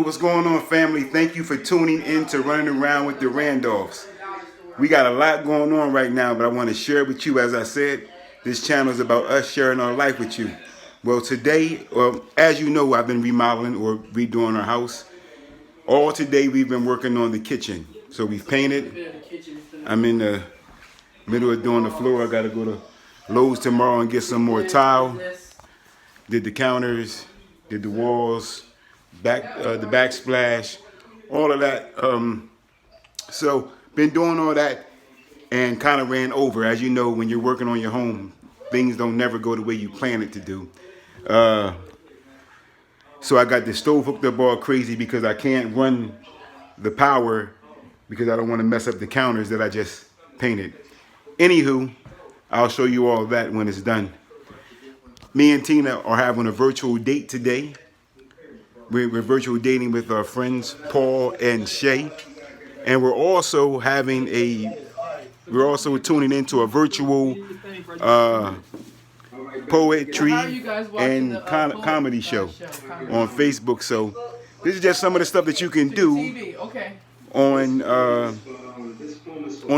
what's going on, family? Thank you for tuning in to Running Around with the Randolphs. We got a lot going on right now, but I want to share it with you. As I said, this channel is about us sharing our life with you. Well, today, as you know, I've been remodeling or redoing our house. All today, we've been working on the kitchen. So we've painted. I'm in the middle of doing the floor. I got to go to Lowe's tomorrow and get some more tile. Did the counters, did the walls, the backsplash, all of that. So been doing all that and kind of ran over. As you know, when you're working on your home, things don't never go the way you plan it to do. So I got the stove hooked up all crazy because I can't run the power because I don't want to mess up the counters that I just painted. Anywho, I'll show you all that when it's done. Me and Tina are having a virtual date today. We're virtual dating with our friends Paul and Shay, and we're also tuning into a virtual poetry and comedy show on Facebook. So this is just some of the stuff that you can do on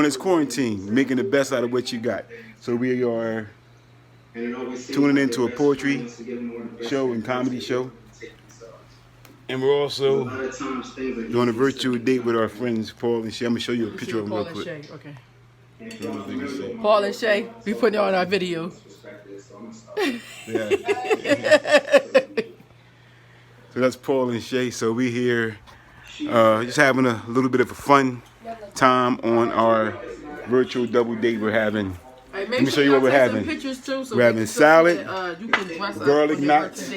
this quarantine, making the best out of what you got. So we are tuning into a poetry show and comedy show. And we're also doing a virtual date with our friends Paul and Shay. I'm going to show you a picture of them real quick. Okay. Paul and Shay, we putting on our video. Yeah. So that's Paul and Shay. So we here just having a little bit of a fun time on our virtual double date we're having. Let me show you what we're having. We're having salad, garlic knots,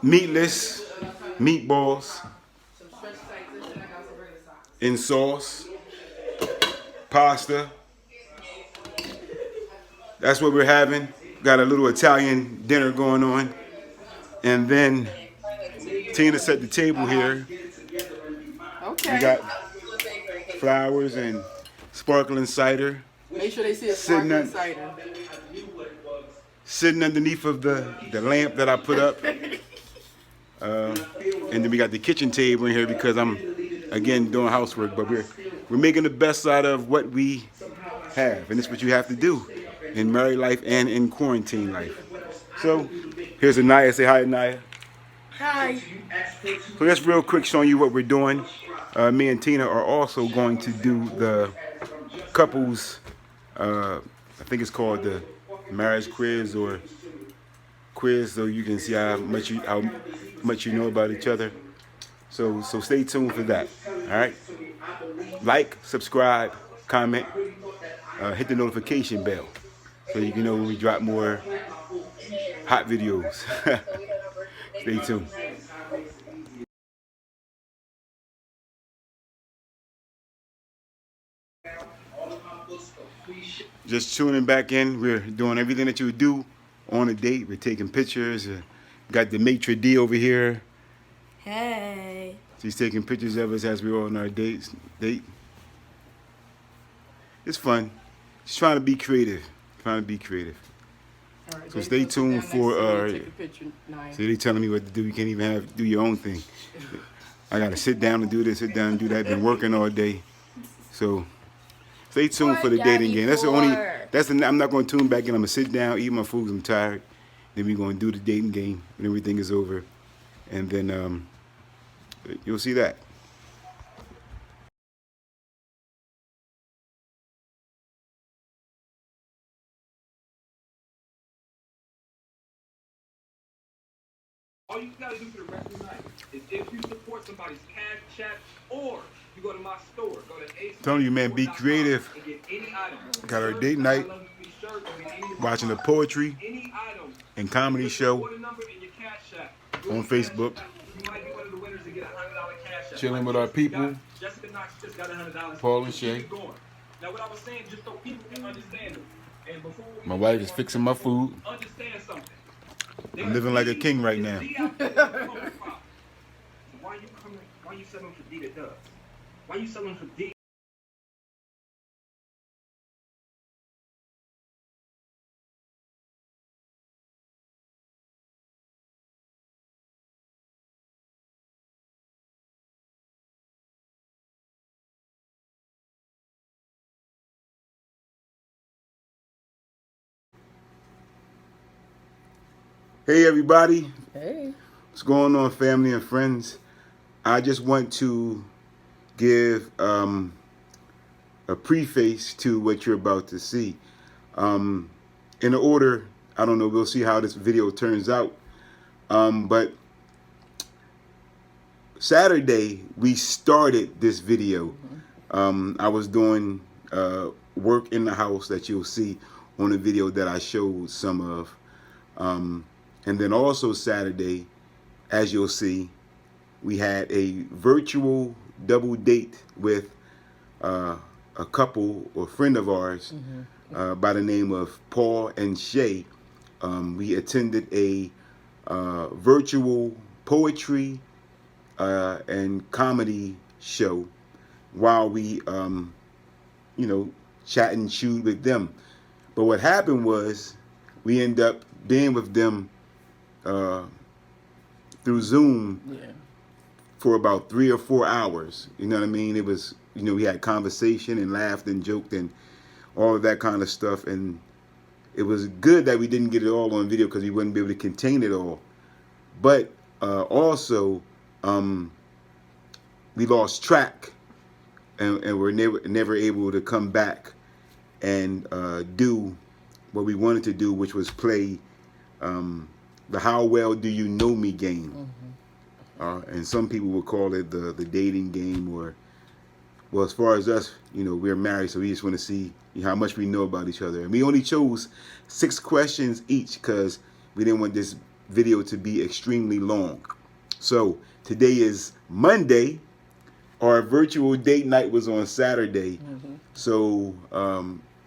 meatless meatballs in sauce, pasta. That's what we're having. Got a little Italian dinner going on. And then Tina set the table here. Okay. We got flowers and sparkling cider. Make sure they see a sparkling cider. Sitting underneath of the lamp that I put up. And then we got the kitchen table in here because I'm, again, doing housework. But we're making the best out of what we have. And it's what you have to do in married life and in quarantine life. So here's Anaya. Say hi, Anaya. Hi. So just real quick showing you what we're doing. Me and Tina are also going to do the couples, I think it's called the marriage quiz or quiz, so you can see how much you know about each other. So stay tuned for that. All right. Like, subscribe, comment, hit the notification bell so you can know when we drop more hot videos. Stay tuned. Just tuning back in. We're doing everything that you would do on a date. We're taking pictures. Got the maitre d' over here. Hey. She's taking pictures of us as we're on our date. It's fun. Just trying to be creative. Right, so stay tuned for See, they telling me what to do. You can't even do your own thing. I gotta sit down and do this, sit down and do that. Been working all day. So stay tuned for the dating game. I'm not gonna tune back in. I'm gonna sit down, eat my food, I'm tired. Then we're gonna do the dating game when everything is over. And then you'll see that. All you gotta do for the rest of the night is if you support somebody's cash chat or you go to my store, go to Ace. Telling you, man, be creative. Got our date night, watching a poetry and comedy show on Facebook. Chilling with our people, Paul and Shay. My wife is fixing my food. I'm living like a king right now. Why you selling for D to Dubs? Why you selling for D? Hey everybody, Hey. what's going on, family and friends? I just want to give a preface to what you're about to see. In the order, I don't know, we'll see how this video turns out. But Saturday, we started this video. I was doing work in the house that you'll see on the video that I showed some of. And then also Saturday, as you'll see, we had a virtual double date with a couple or friend of ours by the name of Paul and Shay. We attended a virtual poetry and comedy show while we, chat and chewed with them. But what happened was we ended up being with them through Zoom for about 3 or 4 hours. You know what I mean? It was, we had conversation and laughed and joked and all of that kind of stuff. And it was good that we didn't get it all on video because we wouldn't be able to contain it all. But also, we lost track and we're never able to come back and do what we wanted to do, which was play the How Well Do You Know Me game. And some people would call it the dating game, or, well, as far as us, we're married, so we just want to see how much we know about each other. And we only chose 6 questions each because we didn't want this video to be extremely long. So today is Monday. Our virtual date night was on Saturday. So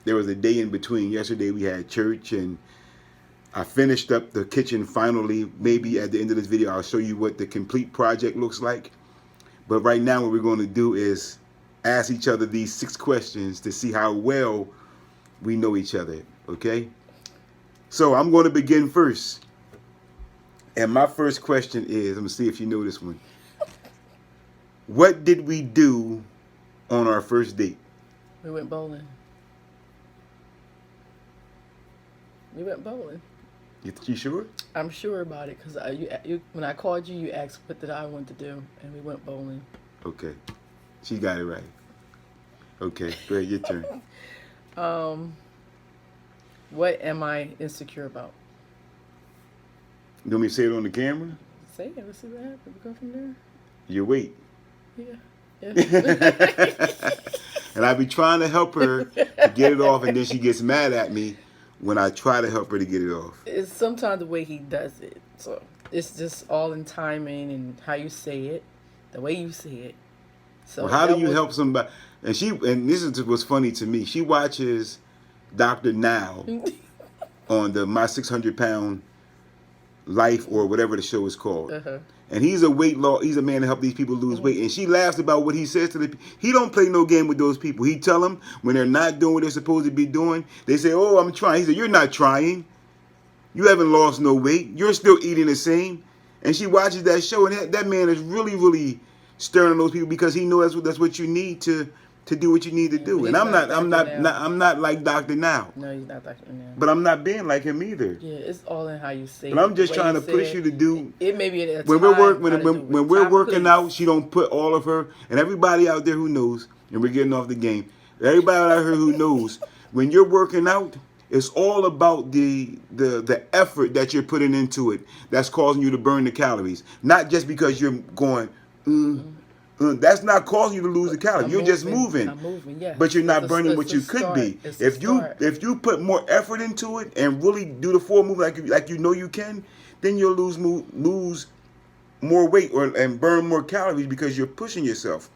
there was a day in between. Yesterday we had church, and I finished up the kitchen finally. Maybe at the end of this video I'll show you what the complete project looks like. But right now what we're going to do is ask each other these 6 questions to see how well we know each other, okay? So I'm going to begin first. And my first question is, I'm going to see if you know this one. What did we do on our first date? We went bowling. We went bowling. You sure? I'm sure about it because when I called you, you asked what did I want to do, and we went bowling. Okay. She got it right. Okay, go ahead, your turn. What am I insecure about? You want me to say it on the camera? Say it. Let's see what happens. We go from there. Your weight. Yeah. And I be trying to help her to get it off, and then she gets mad at me when I try to help her to get it off. It's sometimes the way he does it. So it's just all in timing and how you say it, the way you say it. So well, how do you help somebody? And this is what's funny to me. She watches Dr. Now on the My 600 Pound Life or whatever the show is called. And he's a he's a man to help these people lose weight. And she laughs about what he says to the he don't play no game with those people. He tell them when they're not doing what they're supposed to be doing, they say, oh, I'm trying. He said, you're not trying. You haven't lost no weight. You're still eating the same. And she watches that show, and that man is really, really stern on those people because he knows that's what you need to do what you need to do. And I'm not like Dr. Now. No, he's not Dr. Now. But I'm not being like him either. Yeah, it's all in how you say it. But I'm just trying to push you to do. It may be at a when time we're working out, she don't put all of her, and everybody out there who knows, and we're getting off the game. Everybody out here who knows, when you're working out, it's all about the effort that you're putting into it that's causing you to burn the calories. Not just because you're going. That's not causing you to lose the calories. You're just moving. I'm moving, yeah. But you're not burning what you could be. If you put more effort into it and really do the full move like you know you can, then you'll lose more weight and burn more calories because you're pushing yourself.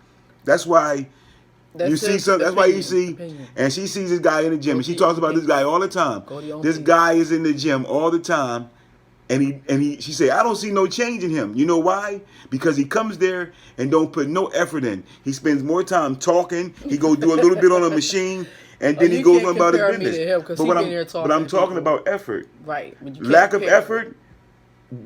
That's why you see some. That's why you see, and she sees this guy in the gym, and she talks about this guy all the time. This guy is in the gym all the time. She said, I don't see no change in him. You know why? Because he comes there and don't put no effort in. He spends more time talking. He go do a little bit on a machine, and then he goes on about his business. But I'm talking about effort. Right. Lack of effort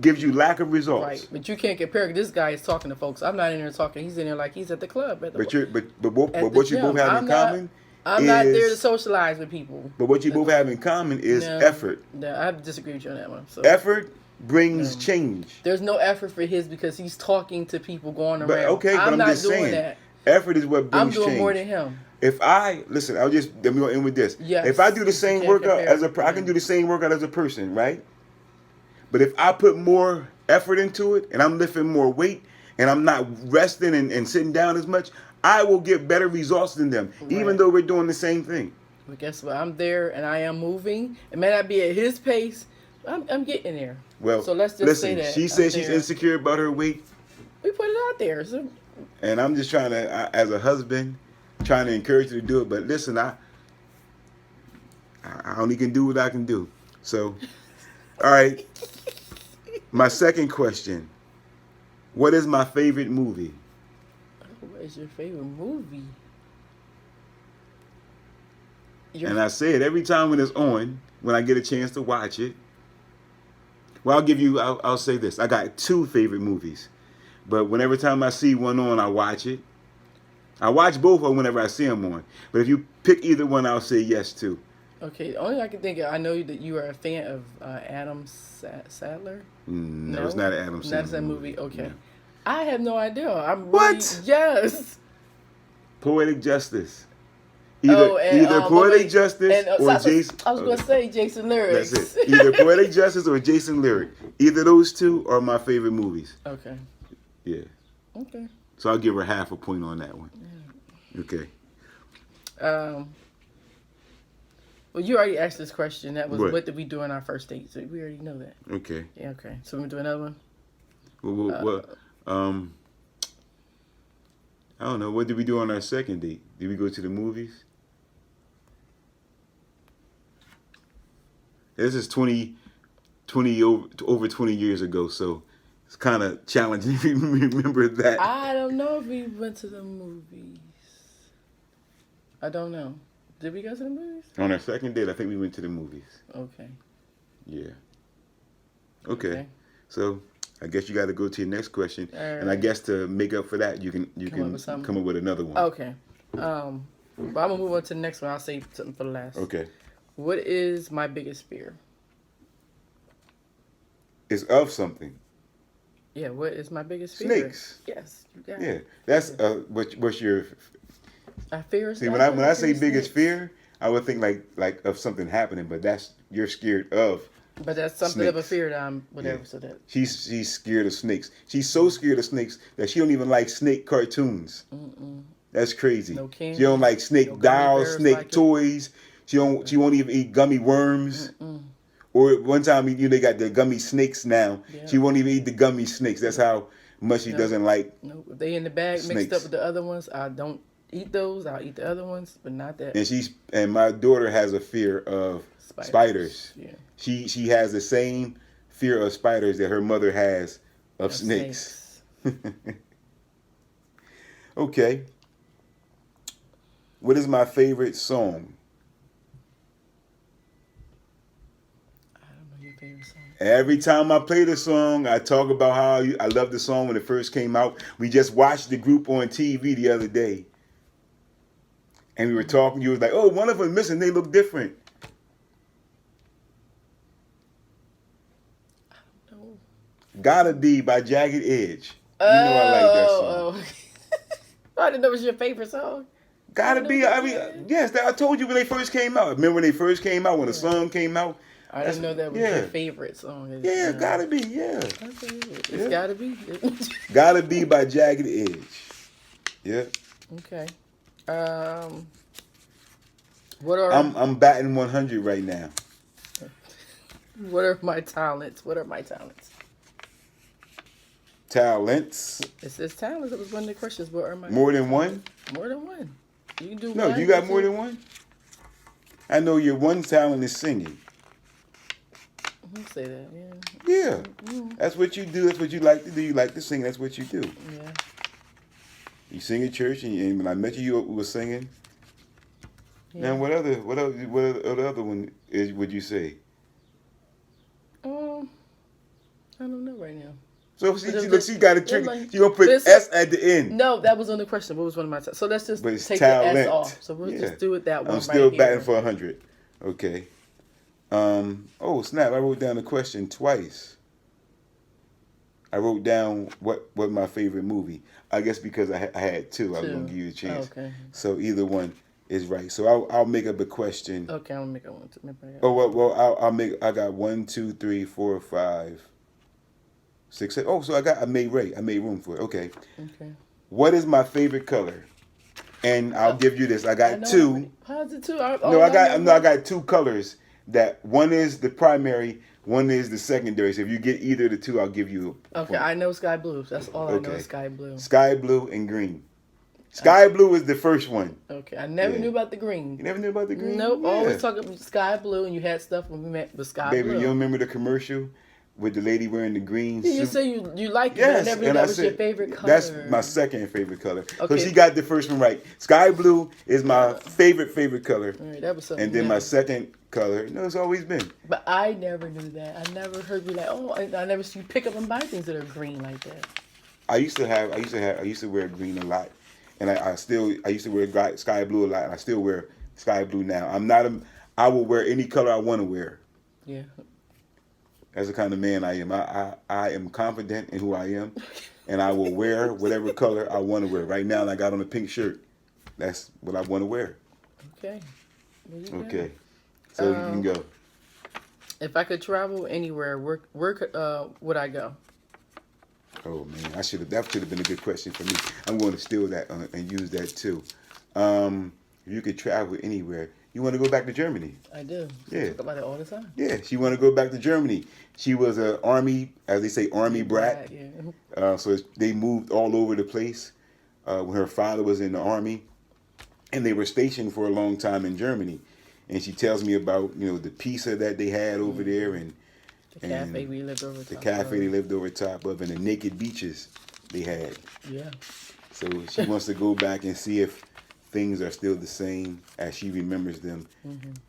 gives you lack of results. Right. But you can't compare. This guy is talking to folks. I'm not in there talking. He's in there like he's at the club. But what you both have in common. I'm not there to socialize with people. But what you both have in common is effort. No, I disagree with you on that one. So. Effort brings change. There's no effort for his because he's talking to people going But around. okay, but I'm not just doing saying, that. effort is what I'm brings doing change. more than him. If I listen, I'll just let me go in with this. Yes, if I do the you same can't workout compare as a, I can them. do the same workout as a person, right? But if I put more effort into it and I'm lifting more weight and I'm not resting and sitting down as much, I will get better results than them, even Right. though we're doing the same thing. But guess what? I'm there and I am moving. It may not be at his pace. But I'm getting there. Well, So let's just listen, say that she I'm says she's there. insecure about her weight, We put it out there. So and I'm just trying to, as a husband, trying to encourage her to do it. But listen, I only can do what I can do. So, all right. My second question: what is my favorite movie? what is your favorite movie? And I say it every time when it's on, when I get a chance to watch it. Well, I'll say this. I got two favorite movies. But whenever time I see one on, I watch it. I watch both of them whenever I see them on. But if you pick either one, I'll say yes to. Okay, the only thing I can think of, I know that you are a fan of Adam Sandler. No, it's not an Adam Sandler. That's that movie. Okay. No. I have no idea. I'm What? Really, yes. Poetic Justice. Either Poetic Justice or Jason. I was going to say Jason Lyrics. That's it. Either Poetic Justice or Jason Lyric. Either those two are my favorite movies. Okay. Yeah. Okay. So I'll give her half a point on that one. Yeah. Okay. Well, you already asked this question. That was What did we do on our first date? So we already know that. Okay. Yeah. Okay. So we do another one. Well, I don't know. What did we do on our second date? Did we go to the movies? This is over 20 years ago, so it's kind of challenging if you remember that. I don't know if we went to the movies. I don't know. Did we go to the movies? On our second date, I think we went to the movies. Okay. Yeah. Okay. So I guess you got to go to your next question, and I guess to make up for that, you can come up with another one. Okay. But I'm gonna move on to the next one. I'll save something for the last. Okay. What is my biggest fear? It's of something. Yeah. What is my biggest fear? Snakes. Yes. You got Yeah. it. That's what's your. I fear. See, when I say biggest fear, I would think like of something happening, but you're scared of. But that's something of a snakes. fear that I'm whatever. Yeah. So that. She's scared of snakes. She's so scared of snakes that she don't even like snake cartoons. Mm-mm. That's crazy. No candy. She don't like snake No gummy dolls, bears snake like it. toys. She won't even eat gummy worms. Mm-mm. Or one time they got the gummy snakes now. Yeah. She won't even eat the gummy snakes. That's how much she doesn't like. No, if they in the bag mixed Snakes. up with the other ones, I don't eat those. I'll eat the other ones, but not that. And my daughter has a fear of spiders. Yeah. She has the same fear of spiders that her mother has of snakes. Okay. What is my favorite song? I don't know your favorite song. Every time I play the song, I talk about how I love the song when it first came out. We just watched the group on TV the other day. And we were talking. You was like, oh, one of them missing. They look different. No. Gotta Be by Jagged Edge. You know I like that song. Oh. I didn't know it was your favorite song. Gotta Be. I mean, yes, I told you when they first came out. Remember when they first came out, when the song came out? I didn't know that was your favorite song. Yeah, Gotta Be, yeah. It's Gotta Be. Gotta Be by Jagged Edge. Yeah. Okay. What are I'm batting 100 right now. What are my talents? What are my talents? Talents. It says talents. That was one of the questions. What are my More than one? More than one. You can do No, one, you got or more two. than one? I know your one talent is singing. You say that, yeah. Yeah. That's what you do. That's what you like to do. You like to sing. That's what you do. Yeah. You sing at church, and when I met you were singing. Yeah. Now, what other one would you say? I don't know right now. So she got a trick. like- She gonna put this- S at the end. No, that was on the question. What was one of my talents? So let's just But it's take the talent. S off. So we'll Yeah. just do it that one. I'm still right batting here. for 100. Okay. Oh snap! I wrote down the question twice. I wrote down what my favorite movie. I guess because I had two, I was Two. gonna give you a chance. Okay. So either one is right. So I'll make up a question. Okay, I'm gonna make a one. Maybe I got- Oh well, I'll make. I got 1, 2, 3, 4, 5, 6, 7. Oh, so I made room for it. Okay. Okay. What is my favorite color? And I'll give you this. I I got know. two. How's it two? I got two colors. That one is the primary, one is the secondary. So if you get either of the two, I'll give you a Okay, point. I know sky blue. That's all I know Okay. is sky blue. Sky blue and green. Sky blue is the first one. Okay, I never Yeah. knew about the green. You never knew about the green? Nope, Yeah. always talking about sky blue, and you had stuff when we met with sky Baby, blue. you remember the commercial with the lady wearing the green Yeah, you suit? say you like it, but I Yes, never knew and that I was said your favorite color. that's my second favorite color. So Okay. she got the first one right. Sky blue is my favorite color, All right, that was something. and then new. my second color. No, it's always been. But I never knew that. I never heard you like, oh, I never see you pick up and buy things that are green like that. I used to wear green a lot, and I used to wear sky blue a lot, and I still wear sky blue now. I will wear any color I want to wear. Yeah. That's the kind of man I am. I am confident in who I am, and I will wear whatever color I want to wear. Right now, I got on a pink shirt. That's what I want to wear. Okay. There you go. Okay, so you can go. If I could travel anywhere, where would I go? Oh man, that should have been a good question for me. I'm going to steal that and use that too. If you could travel anywhere, you want to go back to Germany? I do. Yeah. I talk about it all the time. Yeah, she want to go back to Germany. She was an army, as they say, army brat. Yeah. So they moved all over the place when her father was in the army, and they were stationed for a long time in Germany. And she tells me about the pizza that they had over there, and The cafe we lived over. the cafe they lived over top of, and the naked beaches they had. Yeah. So she wants to go back and see if things are still the same as she remembers them,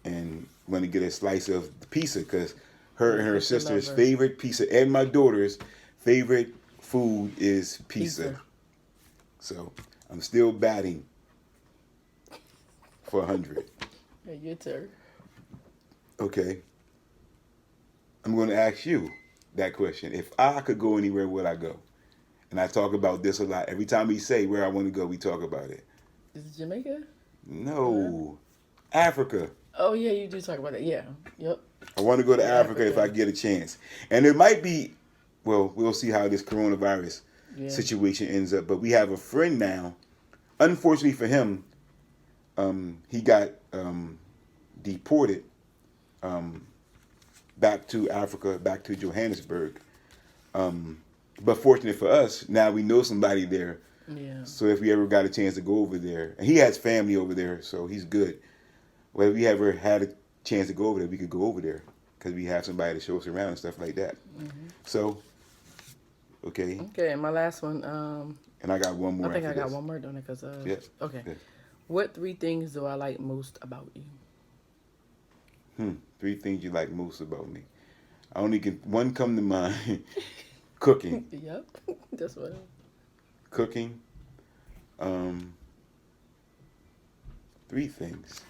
and want to get a slice of the pizza because her and her Pizza sister's lover. favorite pizza and my daughter's favorite food is pizza. Pizza. So I'm still batting for 100. Hey, your turn. Okay. I'm going to ask you that question. If I could go anywhere, would I go? And I talk about this a lot. Every time we say where I want to go, we talk about it. Is it Jamaica? No. Africa. Oh yeah, you do talk about that. Yeah. Yep. I want to go to Yeah, Africa if I get a chance. And it might be, well, we'll see how this coronavirus Yeah. situation ends up. But we have a friend now. Unfortunately for him, he got deported back to Africa, back to Johannesburg. But fortunate for us, now we know somebody there. Yeah. So if we ever got a chance to go over there, and he has family over there, so he's good. Well, if we ever had a chance to go over there, we could go over there because we have somebody to show us around and stuff like that. So, okay, Okay, and my last one. and I got one more. I think I after got this. one more, don't I? Cause Yeah. Okay. Yeah. What 3 things do I like most about you? 3 things you like most about me. I only can one come to mind. Cooking. Yep. That's what. Cooking. 3 things.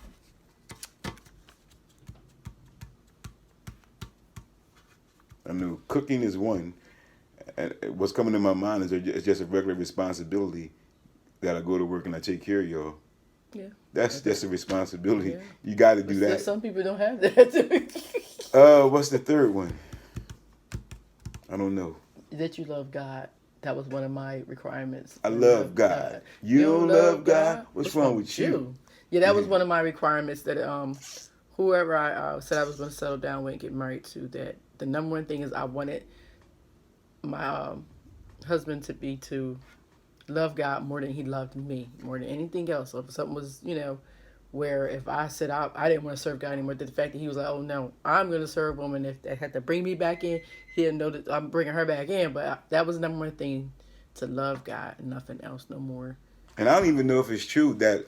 I know cooking is one. And what's coming to my mind is it's just a regular responsibility that I go to work and I take care of y'all. Yeah. That's just a responsibility. Yeah. You got to do But that. some people don't have that. What's the third one? I don't know. That you love God. That was one of my requirements. I love God. You don't love God? What's wrong with you? Yeah, that was one of my requirements that whoever I said I was going to settle down with and get married to, that the number one thing is I wanted my husband to love God more than he loved me, more than anything else. So if something was, where if I said I didn't want to serve God anymore, the fact that he was like, oh no, I'm going to serve him, and if they had to bring me back in, he'll know that I'm bringing her back in. But that was the number one thing, to love God and nothing else no more. And I don't even know if it's true that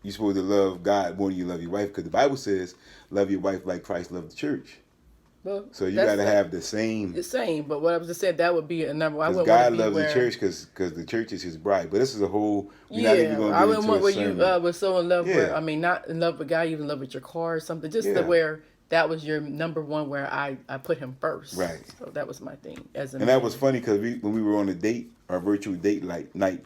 you're supposed to love God more than you love your wife, because the Bible says, love your wife like Christ loved the church. Well, So you that's got to have the same. the same. But what I was just saying, that would be a number. I Because wouldn't want God to be loves where, the church because the church is his bride. But this is a whole, we're not even Yeah, going to I get wouldn't into want a where you sermon. was so in love Yeah. where, I mean, not in love with God, you in love with your car or something. Just Yeah. to where that was your number one where I put him first. Right. So that was my thing as a And man. that was funny because when we were on a date, our virtual date night,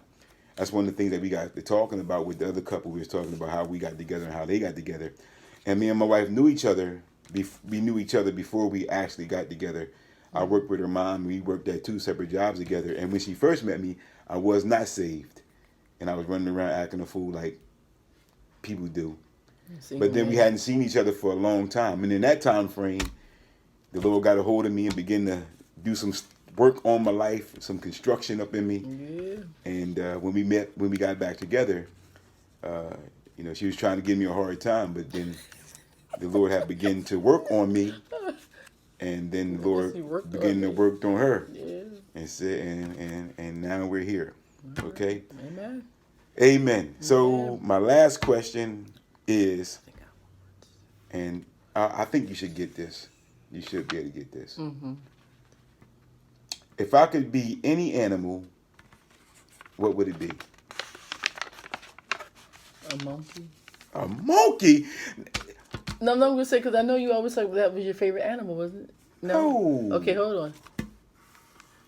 that's one of the things that we got to talking about with the other couple. We was talking about how we got together and how they got together. And me and my wife knew each other. We knew each other before we actually got together. I worked with her mom. We worked at 2 separate jobs together. And when she first met me, I was not saved. And I was running around acting a fool like people do. But then we hadn't seen each other for a long time. And in that time frame, the Lord got a hold of me and began to do some work on my life, some construction up in me. Yeah. And when we got back together, she was trying to give me a hard time, but then the Lord had begun to work on me, and then the Lord began to work on her. Yeah. And said, and now we're here. Okay. Amen. Amen. So my last question is, and I think you should get this. You should be able to get this. Mm-hmm. If I could be any animal, what would it be? A monkey. A monkey? No, I'm not gonna say because I know you always say that was your favorite animal, wasn't it? No. No. Okay, hold on.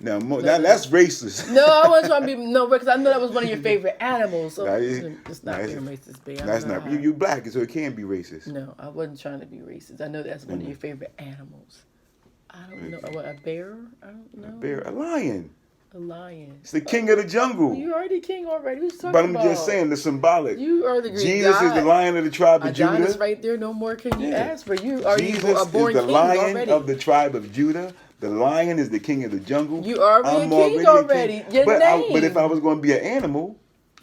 Now that's racist. No, I wasn't trying to be because I know that was one of your favorite animals. So Nah, it's not nah, being racist, babe. That's not you black, so it can't be racist. No, I wasn't trying to be racist. I know that's one of your favorite animals. I don't know. What, a bear? I don't know. A bear, a lion. A lion. It's the king of the jungle. You already king already. What you talking But I'm about? just saying the symbolic. You are the Greek Jesus God. is the lion of the tribe of Adonis Judah. right there. No more can you Yeah. ask for. You are Jesus you a born is the king lion already. of the tribe of Judah. The lion is the king of the jungle. You are a king already. Your but name. But if I was going to be an animal,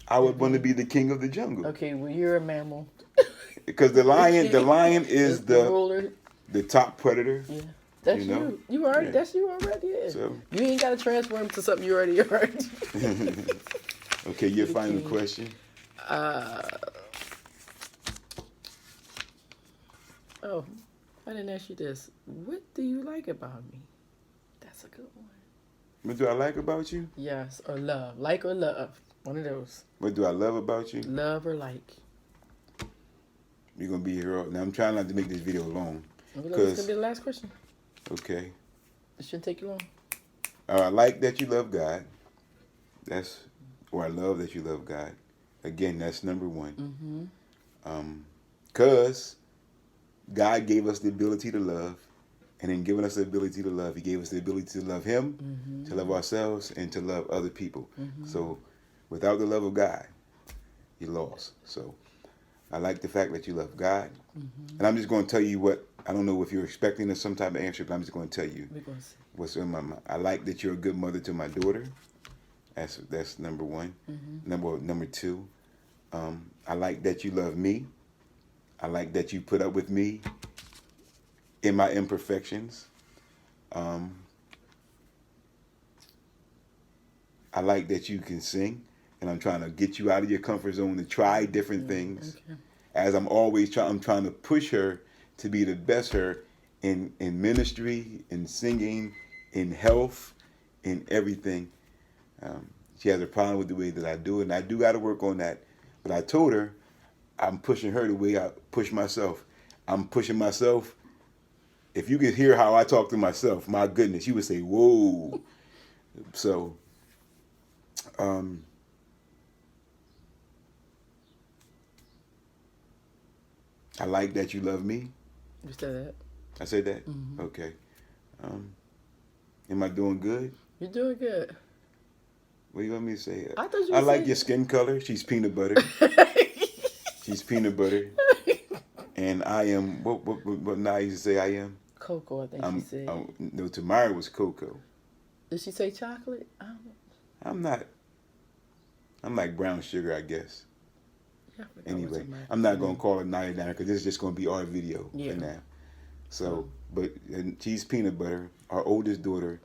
I would want to be the king of the jungle. Okay, well you're a mammal. Because the lion is the ruler. the top predator. Yeah. That's You know? you. You already. Yeah. That's you already. Yeah. So- you ain't got to transform to something you already are. Okay, your final king. question. Oh, I didn't ask you this. What do you like about me? That's a good one. What do I like about you? Yes, or love. Like or love. One of those. What do I love about you? Love or like. You're going to be here. Now, I'm trying not to make this video long. Well, that's going to be the last question. Okay. It shouldn't take you long. I like that you love God. Or I love that you love God. Again, that's number one. Mm-hmm. Because God gave us the ability to love. And in giving us the ability to love, He gave us the ability to love Him, to love ourselves, and to love other people. So without the love of God, you're lost. So I like the fact that you love God. And I'm just going to tell you what, I don't know if you're expecting some type of answer, but I'm just going to tell you We're going to see. what's in my mind. I like that you're a good mother to my daughter. That's number one. Number two, I like that you love me. I like that you put up with me in my imperfections. I like that you can sing, and I'm trying to get you out of your comfort zone to try different things. Okay. As I'm trying to push her to be the best her in ministry, in singing, in health, in everything. She has a problem with the way that I do it, and I do got to work on that. But I told her I'm pushing her the way I push myself. I'm pushing myself. If you could hear how I talk to myself, my goodness, you would say, whoa. So, I like that you love me. You said that. I said that? Okay. Am I doing good? You're doing good. What do you want me to say? I thought you I were like saying- your skin color. She's peanut butter. She's peanut butter. And I am, what now you say I am? Cocoa, I think she said. No, Tamara was cocoa. Did she say chocolate? I don't know. I'm like brown sugar, I guess. Yeah, I forgot Anyway, what's on my- I'm not going to call it Naya down because this is just going to be our video Yeah. for now. So, but she's peanut butter. Our oldest daughter,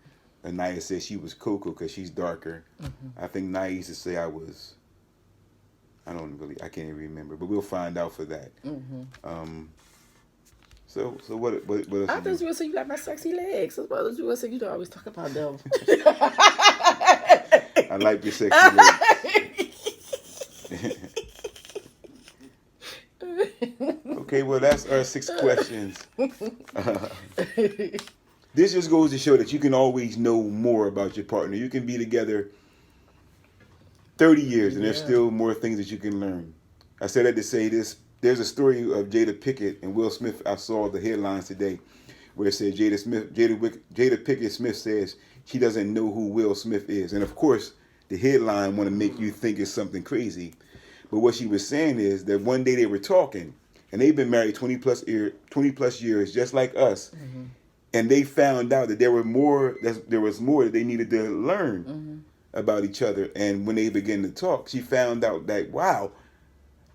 Naya, said she was cocoa because she's darker. I think Naya used to say I can't even remember, but we'll find out for that. So what else? I you thought do? you would say you got my sexy legs. That's what you would say. You don't always talk about them. I like your sexy legs. Okay, well, that's our 6 questions. This just goes to show that you can always know more about your partner. You can be together 30 years and there's still more things that you can learn. I said that to say this. There's a story of Jada Pickett and Will Smith. I saw the headlines today where it said Jada Pickett Smith says she doesn't know who Will Smith is. And of course, the headline want to make you think it's something crazy. But what she was saying is that one day they were talking, and they've been married 20 plus years, just like us. Mm-hmm. And they found out that there was more that they needed to learn about each other. And when they began to talk, she found out that, wow,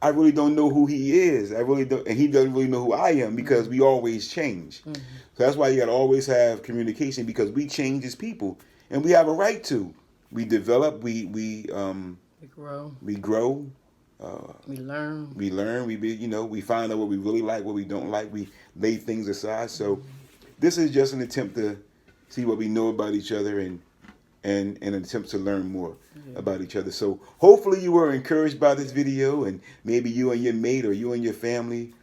I really don't know who he is. I really don't, and he doesn't really know who I am, because we always change. So that's why you got to always have communication, because we change as people, and we have a right to. We develop. We grow. We grow. We learn. We find out what we really like, what we don't like. We lay things aside. So this is just an attempt to see what we know about each other, and an attempt to learn more about each other. So hopefully you were encouraged by this video, and maybe you and your mate or you and your family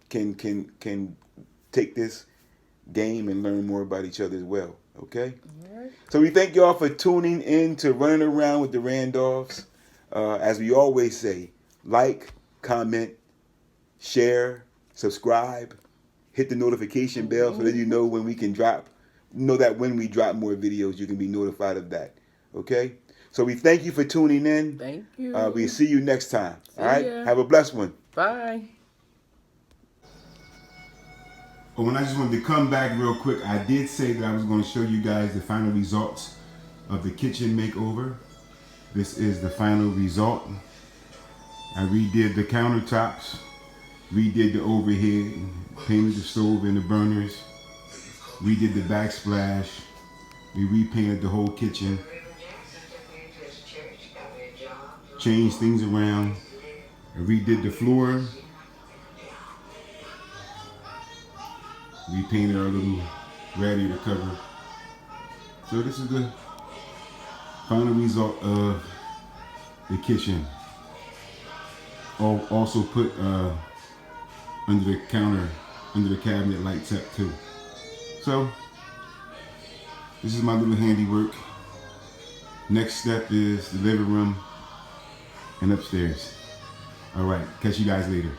can take this game and learn more about each other as well. Okay? All right. So we thank y'all for tuning in to Running Around with the Randolphs. As we always say, like, comment, share, subscribe, hit the notification bell so that you know when we can drop. Know that when we drop more videos, you can be notified of that. Okay? So we thank you for tuning in. Thank you. We see you next time. All right? Ya. Have a blessed one. Bye. Well, when I just wanted to come back real quick, I did say that I was going to show you guys the final results of the kitchen makeover. This is the final result. I redid the countertops, redid the overhead, painted the stove and the burners. We did the backsplash. We repainted the whole kitchen. Changed things around. I redid the floor. Repainted our little radiator cover. So this is the final result of the kitchen. Also put under the counter, under the cabinet lights up too. So, this is my little handiwork. Next step is the living room and upstairs. All right, catch you guys later.